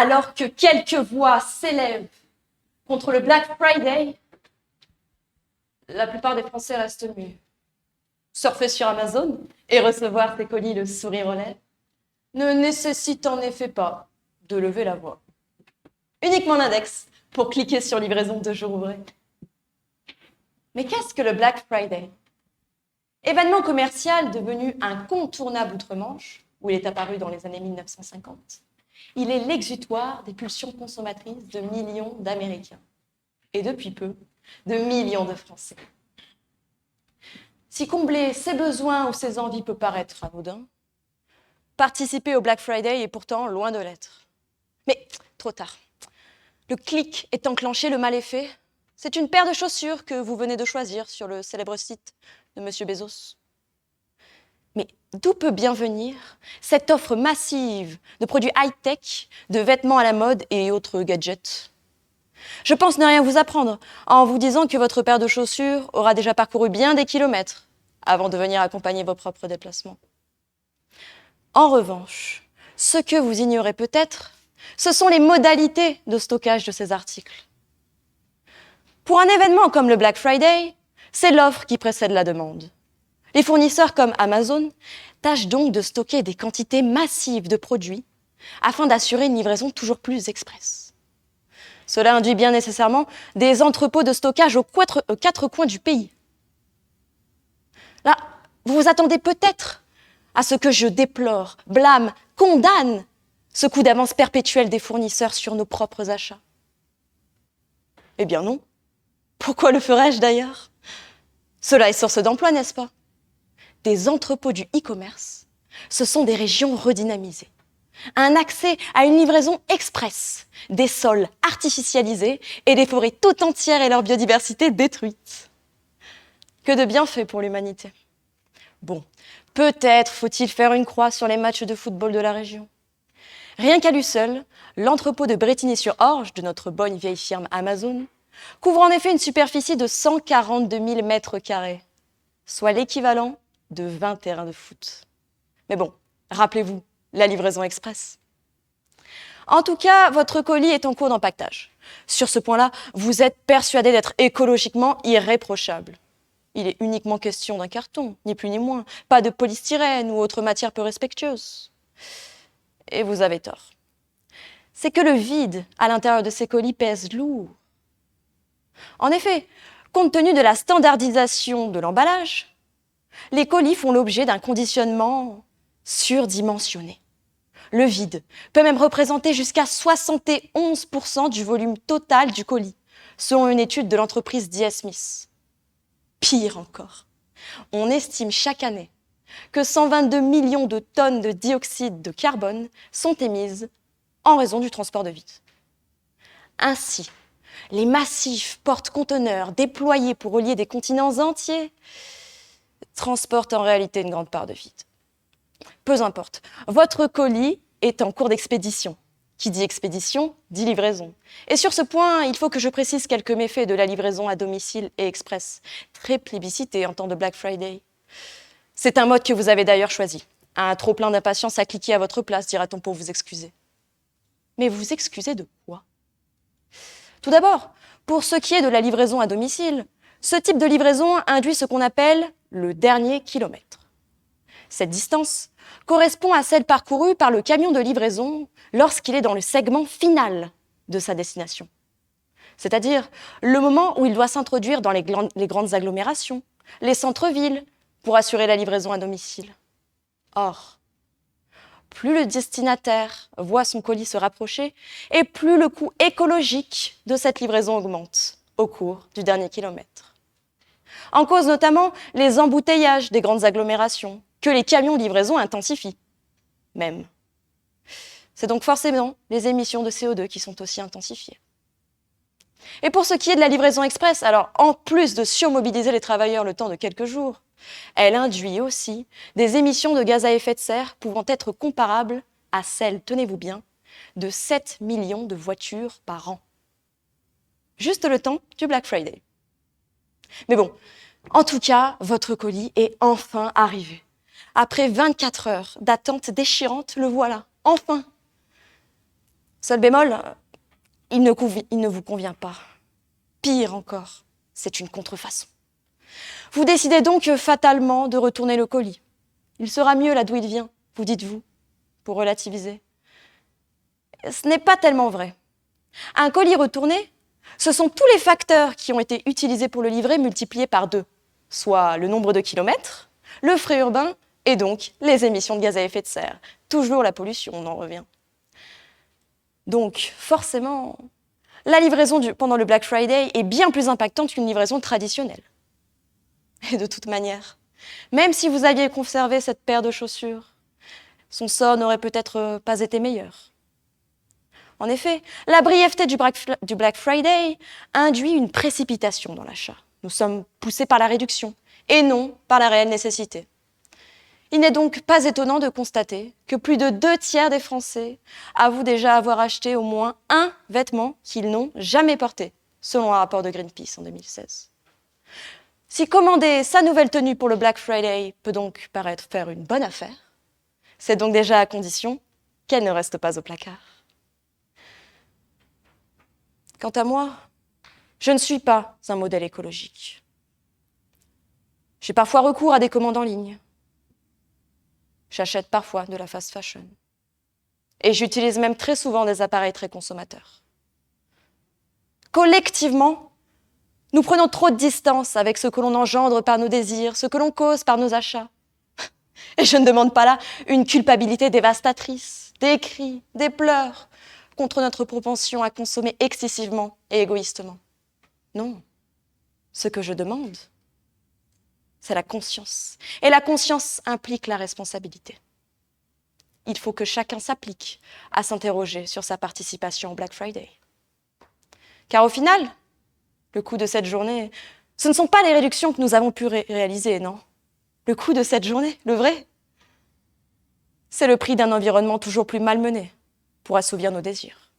Alors que quelques voix s'élèvent contre le Black Friday, la plupart des Français restent muets. Surfer sur Amazon et recevoir ses colis le sourire aux lèvres ne nécessite en effet pas de lever la voix. Uniquement l'index pour cliquer sur livraison 2 jours ouvrés. Mais qu'est-ce que le Black Friday? Événement commercial devenu incontournable outre-Manche, où il est apparu dans les années 1950, il est l'exutoire des pulsions consommatrices de millions d'Américains. Et depuis peu, de millions de Français. Si combler ses besoins ou ses envies peut paraître anodin, participer au Black Friday est pourtant loin de l'être. Mais trop tard. Le clic est enclenché, le mal est fait. C'est une paire de chaussures que vous venez de choisir sur le célèbre site de M. Bezos. Mais d'où peut bien venir cette offre massive de produits high-tech, de vêtements à la mode et autres gadgets? Je pense ne rien vous apprendre en vous disant que votre paire de chaussures aura déjà parcouru bien des kilomètres avant de venir accompagner vos propres déplacements. En revanche, ce que vous ignorez peut-être, ce sont les modalités de stockage de ces articles. Pour un événement comme le Black Friday, c'est l'offre qui précède la demande. Les fournisseurs comme Amazon tâchent donc de stocker des quantités massives de produits afin d'assurer une livraison toujours plus express. Cela induit bien nécessairement des entrepôts de stockage aux quatre coins du pays. Là, vous vous attendez peut-être à ce que je déplore, blâme, condamne ce coup d'avance perpétuel des fournisseurs sur nos propres achats. Eh bien non. Pourquoi le ferais-je d'ailleurs? Cela est source d'emploi, n'est-ce pas? Des entrepôts du e-commerce, ce sont des régions redynamisées. Un accès à une livraison express, des sols artificialisés et des forêts tout entières et leur biodiversité détruites. Que de bienfaits pour l'humanité. Bon, peut-être faut-il faire une croix sur les matchs de football de la région. Rien qu'à lui seul, l'entrepôt de Brétigny-sur-Orge de notre bonne vieille firme Amazon couvre en effet une superficie de 142 000 mètres carrés, soit l'équivalent de 20 terrains de foot. Mais bon, rappelez-vous, la livraison express. En tout cas, votre colis est en cours d'empaquetage. Sur ce point-là, vous êtes persuadé d'être écologiquement irréprochable. Il est uniquement question d'un carton, ni plus ni moins, pas de polystyrène ou autre matière peu respectueuse. Et vous avez tort. C'est que le vide à l'intérieur de ces colis pèse lourd. En effet, compte tenu de la standardisation de l'emballage, les colis font l'objet d'un conditionnement surdimensionné. Le vide peut même représenter jusqu'à 71% du volume total du colis, selon une étude de l'entreprise DS Smith. Pire encore, on estime chaque année que 122 millions de tonnes de dioxyde de carbone sont émises en raison du transport de vide. Ainsi, les massifs porte-conteneurs déployés pour relier des continents entiers transportent en réalité une grande part de vide. Peu importe, votre colis est en cours d'expédition. Qui dit expédition, dit livraison. Et sur ce point, il faut que je précise quelques méfaits de la livraison à domicile et express, très plébiscitée en temps de Black Friday. C'est un mode que vous avez d'ailleurs choisi. Un trop-plein d'impatience à cliquer à votre place, dira-t-on pour vous excuser. Mais vous excusez de quoi? Tout d'abord, pour ce qui est de la livraison à domicile, ce type de livraison induit ce qu'on appelle le dernier kilomètre. Cette distance correspond à celle parcourue par le camion de livraison lorsqu'il est dans le segment final de sa destination. C'est-à-dire le moment où il doit s'introduire dans les grandes agglomérations, les centres-villes, pour assurer la livraison à domicile. Or, plus le destinataire voit son colis se rapprocher, et plus le coût écologique de cette livraison augmente au cours du dernier kilomètre. En cause notamment les embouteillages des grandes agglomérations, que les camions de livraison intensifient, même. C'est donc forcément les émissions de CO2 qui sont aussi intensifiées. Et pour ce qui est de la livraison express, alors en plus de surmobiliser les travailleurs le temps de quelques jours, elle induit aussi des émissions de gaz à effet de serre pouvant être comparables à celles, tenez-vous bien, de 7 millions de voitures par an. Juste le temps du Black Friday. Mais bon, en tout cas, votre colis est enfin arrivé. Après 24 heures d'attente déchirante, le voilà, enfin. Seul bémol, il ne vous convient pas. Pire encore, c'est une contrefaçon. Vous décidez donc fatalement de retourner le colis. Il sera mieux là d'où il vient, vous dites-vous, pour relativiser. Ce n'est pas tellement vrai. Un colis retourné, ce sont tous les facteurs qui ont été utilisés pour le livrer multipliés par 2, soit le nombre de kilomètres, le frais urbain et donc les émissions de gaz à effet de serre. Toujours la pollution, on en revient. Donc, forcément, la livraison pendant le Black Friday est bien plus impactante qu'une livraison traditionnelle. Et de toute manière, même si vous aviez conservé cette paire de chaussures, son sort n'aurait peut-être pas été meilleur. En effet, la brièveté du Black Friday induit une précipitation dans l'achat. Nous sommes poussés par la réduction et non par la réelle nécessité. Il n'est donc pas étonnant de constater que plus de 2/3 des Français avouent déjà avoir acheté au moins un vêtement qu'ils n'ont jamais porté, selon un rapport de Greenpeace en 2016. Si commander sa nouvelle tenue pour le Black Friday peut donc paraître faire une bonne affaire, c'est donc déjà à condition qu'elle ne reste pas au placard. Quant à moi, je ne suis pas un modèle écologique. J'ai parfois recours à des commandes en ligne. J'achète parfois de la fast fashion. Et j'utilise même très souvent des appareils très consommateurs. Collectivement, nous prenons trop de distance avec ce que l'on engendre par nos désirs, ce que l'on cause par nos achats. Et je ne demande pas là une culpabilité dévastatrice, des cris, des pleurs, contre notre propension à consommer excessivement et égoïstement. Non, ce que je demande, c'est la conscience. Et la conscience implique la responsabilité. Il faut que chacun s'applique à s'interroger sur sa participation au Black Friday. Car au final, le coût de cette journée, ce ne sont pas les réductions que nous avons pu réaliser, non. Le coût de cette journée, le vrai, c'est le prix d'un environnement toujours plus malmené pour assouvir nos désirs.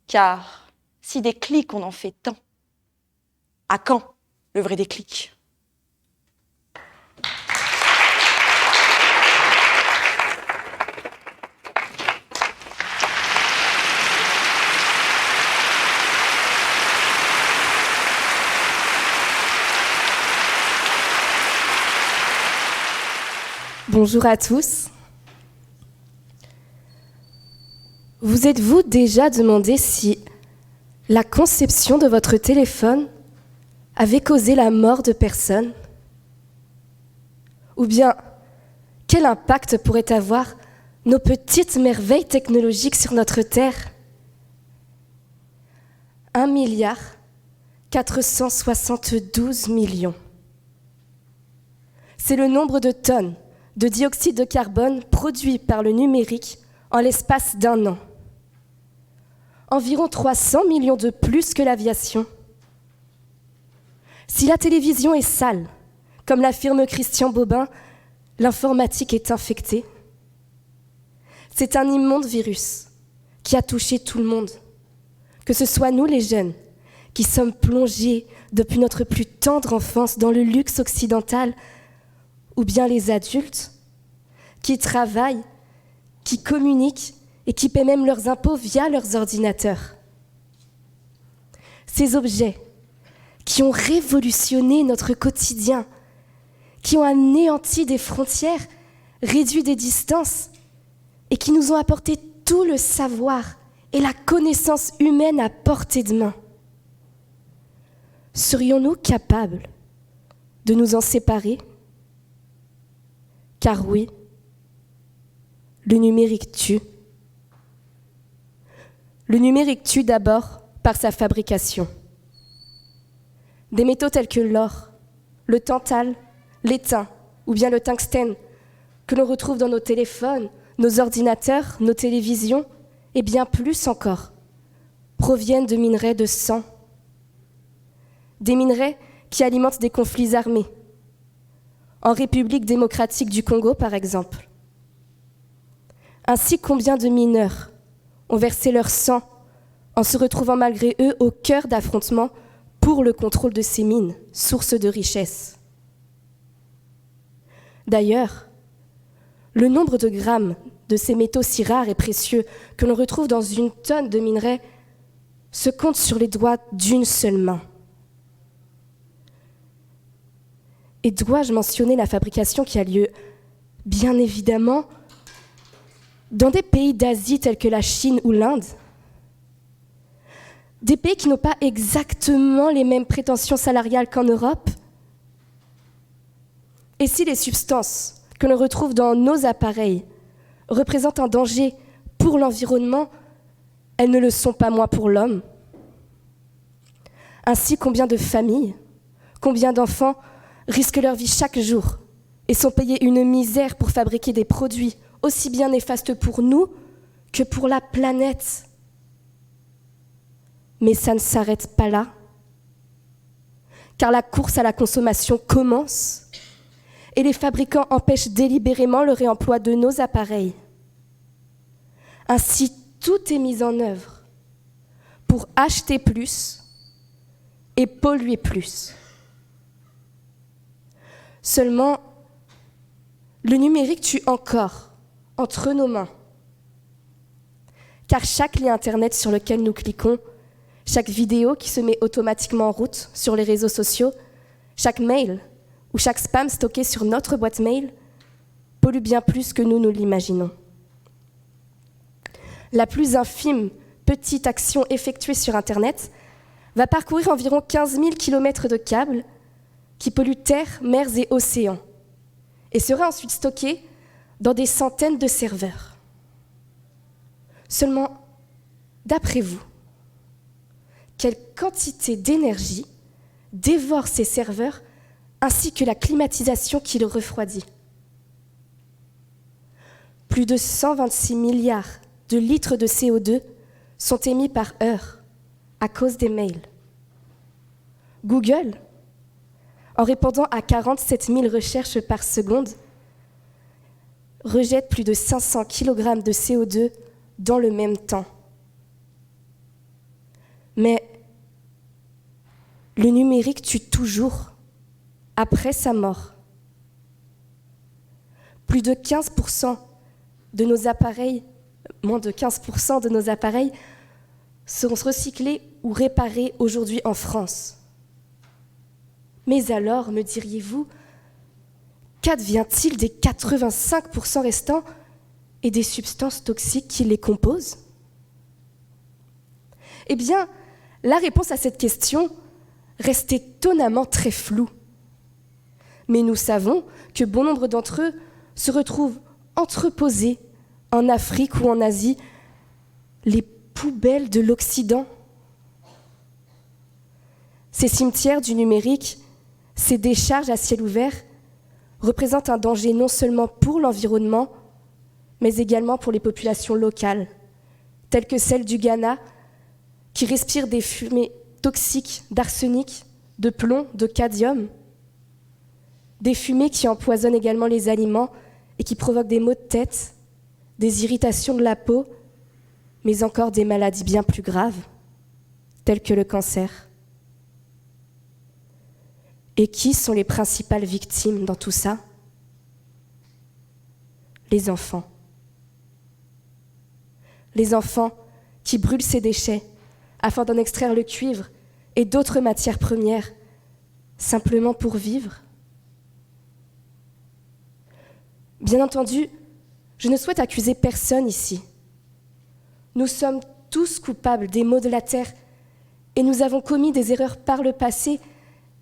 Car si des clics on en fait tant, à quand le vrai déclic ? Bonjour à tous. Vous êtes-vous déjà demandé si la conception de votre téléphone avait causé la mort de personnes ? Ou bien, quel impact pourraient avoir nos petites merveilles technologiques sur notre Terre ? 1,472 milliard. C'est le nombre de tonnes de dioxyde de carbone produit par le numérique en l'espace d'1 an. Environ 300 millions de plus que l'aviation. Si la télévision est sale, comme l'affirme Christian Bobin, l'informatique est infectée. C'est un immonde virus qui a touché tout le monde, que ce soit nous les jeunes, qui sommes plongés depuis notre plus tendre enfance dans le luxe occidental, ou bien les adultes qui travaillent, qui communiquent et qui paient même leurs impôts via leurs ordinateurs. Ces objets qui ont révolutionné notre quotidien, qui ont anéanti des frontières, réduit des distances et qui nous ont apporté tout le savoir et la connaissance humaine à portée de main. Serions-nous capables de nous en séparer ? Car oui, le numérique tue. Le numérique tue d'abord par sa fabrication. Des métaux tels que l'or, le tantal, l'étain ou bien le tungstène que l'on retrouve dans nos téléphones, nos ordinateurs, nos télévisions et bien plus encore, proviennent de minerais de sang. Des minerais qui alimentent des conflits armés. En République démocratique du Congo, par exemple. Ainsi, combien de mineurs ont versé leur sang en se retrouvant malgré eux au cœur d'affrontements pour le contrôle de ces mines, source de richesse. D'ailleurs, le nombre de grammes de ces métaux si rares et précieux que l'on retrouve dans une tonne de minerais se compte sur les doigts d'une seule main. Et dois-je mentionner la fabrication qui a lieu, bien évidemment, dans des pays d'Asie tels que la Chine ou l'Inde? Des pays qui n'ont pas exactement les mêmes prétentions salariales qu'en Europe? Et si les substances que l'on retrouve dans nos appareils représentent un danger pour l'environnement, elles ne le sont pas moins pour l'homme. Ainsi, combien de familles, combien d'enfants risquent leur vie chaque jour et sont payés une misère pour fabriquer des produits aussi bien néfastes pour nous que pour la planète. Mais ça ne s'arrête pas là, car la course à la consommation commence et les fabricants empêchent délibérément le réemploi de nos appareils. Ainsi, tout est mis en œuvre pour acheter plus et polluer plus. Seulement, le numérique tue encore entre nos mains, car chaque lien Internet sur lequel nous cliquons, chaque vidéo qui se met automatiquement en route sur les réseaux sociaux, chaque mail ou chaque spam stocké sur notre boîte mail pollue bien plus que nous l'imaginons. La plus infime petite action effectuée sur Internet va parcourir environ 15 000 km de câbles qui polluent terres, mers et océans, et sera ensuite stockée dans des centaines de serveurs. Seulement, d'après vous, quelle quantité d'énergie dévore ces serveurs ainsi que la climatisation qui le refroidit? Plus de 126 milliards de litres de CO2 sont émis par heure à cause des mails. Google, en répondant à 47 000 recherches par seconde, rejette plus de 500 kg de CO2 dans le même temps. Mais le numérique tue toujours, après sa mort. Plus de 15% de nos appareils, moins de 15% de nos appareils seront recyclés ou réparés aujourd'hui en France. Mais alors, me diriez-vous, qu'advient-il des 85% restants et des substances toxiques qui les composent? Eh bien, la réponse à cette question reste étonnamment très floue. Mais nous savons que bon nombre d'entre eux se retrouvent entreposés en Afrique ou en Asie, les poubelles de l'Occident. Ces cimetières du numérique, ces décharges à ciel ouvert, représentent un danger non seulement pour l'environnement, mais également pour les populations locales, telles que celles du Ghana, qui respirent des fumées toxiques d'arsenic, de plomb, de cadmium, des fumées qui empoisonnent également les aliments et qui provoquent des maux de tête, des irritations de la peau, mais encore des maladies bien plus graves, telles que le cancer. Et qui sont les principales victimes dans tout ça? Les enfants. Les enfants qui brûlent ces déchets afin d'en extraire le cuivre et d'autres matières premières, simplement pour vivre. Bien entendu, je ne souhaite accuser personne ici. Nous sommes tous coupables des maux de la terre et nous avons commis des erreurs par le passé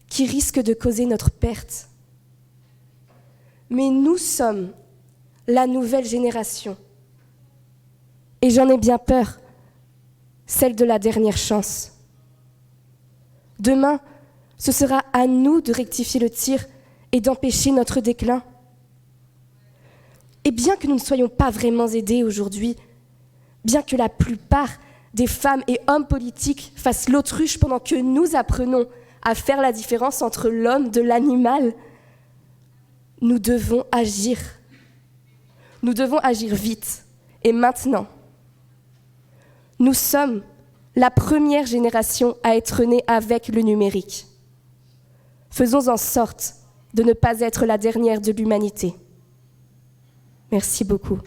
qui risquent de causer notre perte. Mais nous sommes la nouvelle génération. Et j'en ai bien peur, celle de la dernière chance. Demain, ce sera à nous de rectifier le tir et d'empêcher notre déclin. Et bien que nous ne soyons pas vraiment aidés aujourd'hui, bien que la plupart des femmes et hommes politiques fassent l'autruche pendant que nous apprenons à faire la différence entre l'homme de l'animal, nous devons agir. Nous devons agir vite et maintenant. Nous sommes la première génération à être née avec le numérique. Faisons en sorte de ne pas être la dernière de l'humanité. Merci beaucoup.